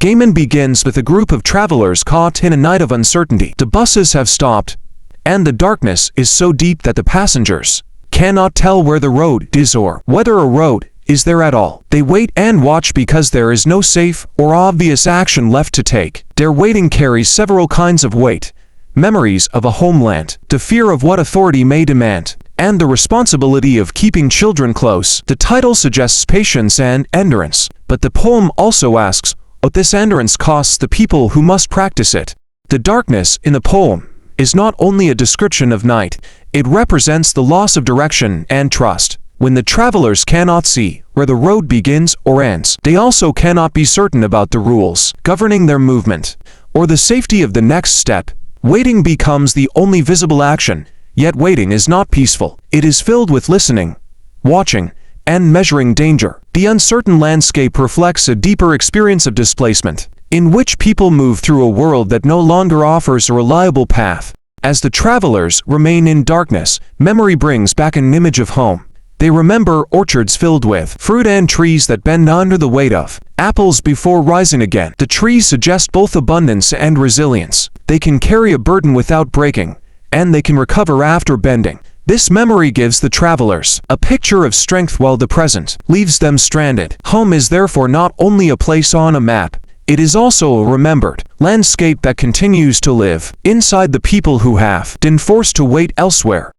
Gaman begins with a group of travelers caught in a night of uncertainty. The buses have stopped, and the darkness is so deep that the passengers cannot tell where the road is or whether a road is there at all. They wait and watch because there is no safe or obvious action left to take. Their waiting carries several kinds of weight: memories of a homeland, the fear of what authority may demand, and the responsibility of keeping children close. The title suggests patience and endurance, but the poem also asks what this endurance costs the people who must practice it. The darkness in the poem is not only a description of night, it represents the loss of direction and trust. When the travelers cannot see where the road begins or ends, they also cannot be certain about the rules governing their movement or the safety of the next step. Waiting becomes the only visible action, yet waiting is not peaceful. It is filled with listening, watching, and measuring danger. The uncertain landscape reflects a deeper experience of displacement, in which people move through a world that no longer offers a reliable path. As the travelers remain in darkness, memory brings back an image of home. They remember orchards filled with fruit and trees that bend under the weight of apples before rising again. The trees suggest both abundance and resilience. They can carry a burden without breaking, and they can recover after bending. This memory gives the travelers a picture of strength while the present leaves them stranded. Home is therefore not only a place on a map, it is also a remembered landscape that continues to live inside the people who have been forced to wait elsewhere.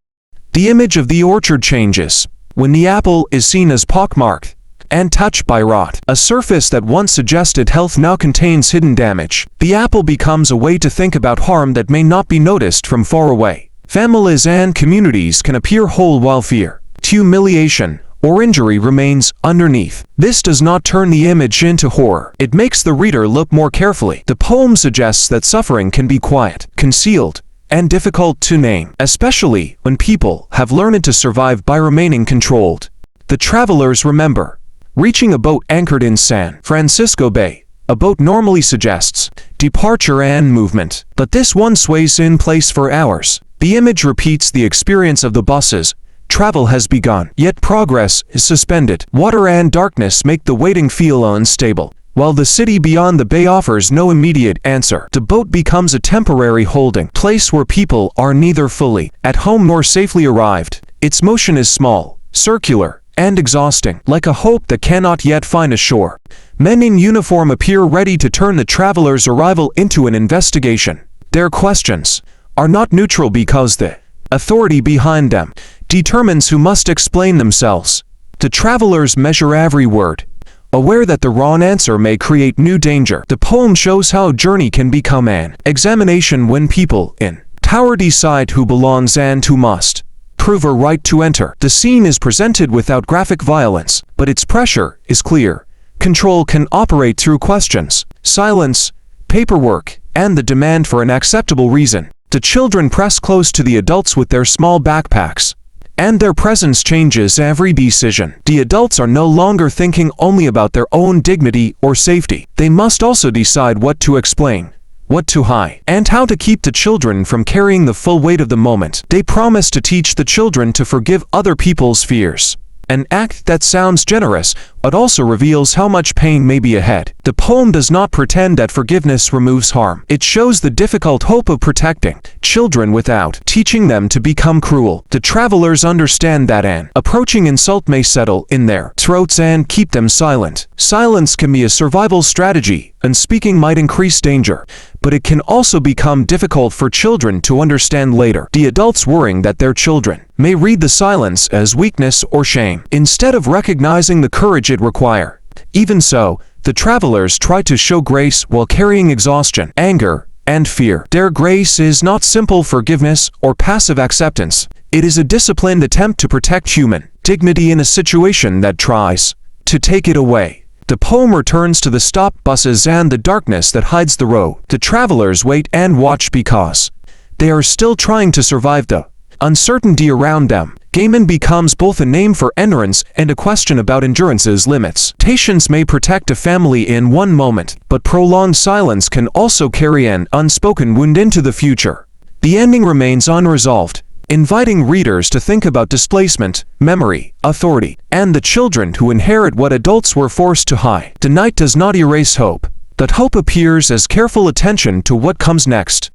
The image of the orchard changes when the apple is seen as pockmarked and touched by rot. A surface that once suggested health now contains hidden damage. The apple becomes a way to think about harm that may not be noticed from far away. Families and communities can appear whole while fear, humiliation, or injury remains underneath. This does not turn the image into horror. It makes the reader look more carefully. The poem suggests that suffering can be quiet, concealed, and difficult to name, especially when people have learned to survive by remaining controlled. The travelers remember reaching a boat anchored in San Francisco Bay. A boat normally suggests departure and movement, but this one sways in place for hours. The image repeats the experience of the buses. Travel has begun, yet progress is suspended. Water and darkness make the waiting feel unstable. While the city beyond the bay offers no immediate answer, the boat becomes a temporary holding place where people are neither fully at home nor safely arrived. Its motion is small, circular, and exhausting, like a hope that cannot yet find a shore. Men in uniform appear ready to turn the traveler's arrival into an investigation. Their questions are not neutral because the authority behind them determines who must explain themselves. The travelers measure every word, aware that the wrong answer may create new danger. The poem shows how a journey can become an examination when people in power decide who belongs and who must prove a right to enter. The scene is presented without graphic violence, but its pressure is clear. Control can operate through questions, silence, paperwork, and the demand for an acceptable reason. The children press close to the adults with their small backpacks, and their presence changes every decision. The adults are no longer thinking only about their own dignity or safety. They must also decide what to explain, what to hide, and how to keep the children from carrying the full weight of the moment. They promise to teach the children to forgive other people's fears, an act that sounds generous, but also reveals how much pain may be ahead. The poem does not pretend that forgiveness removes harm. It shows the difficult hope of protecting children without teaching them to become cruel. The travelers understand that an approaching insult may settle in their throats and keep them silent. Silence can be a survival strategy, and speaking might increase danger, but it can also become difficult for children to understand later. The adults worrying that their children may read the silence as weakness or shame, instead of recognizing the courage it requires. Even so, the travelers try to show grace while carrying exhaustion, anger, and fear. Their grace is not simple forgiveness or passive acceptance. It is a disciplined attempt to protect human dignity in a situation that tries to take it away. The poem returns to the stopped buses and the darkness that hides the road. The travelers wait and watch because they are still trying to survive the uncertainty around them. Gaman becomes both a name for endurance and a question about endurance's limits. Patience may protect a family in one moment, but prolonged silence can also carry an unspoken wound into the future. The ending remains unresolved, inviting readers to think about displacement, memory, authority, and the children who inherit what adults were forced to hide. The night does not erase hope. That hope appears as careful attention to what comes next.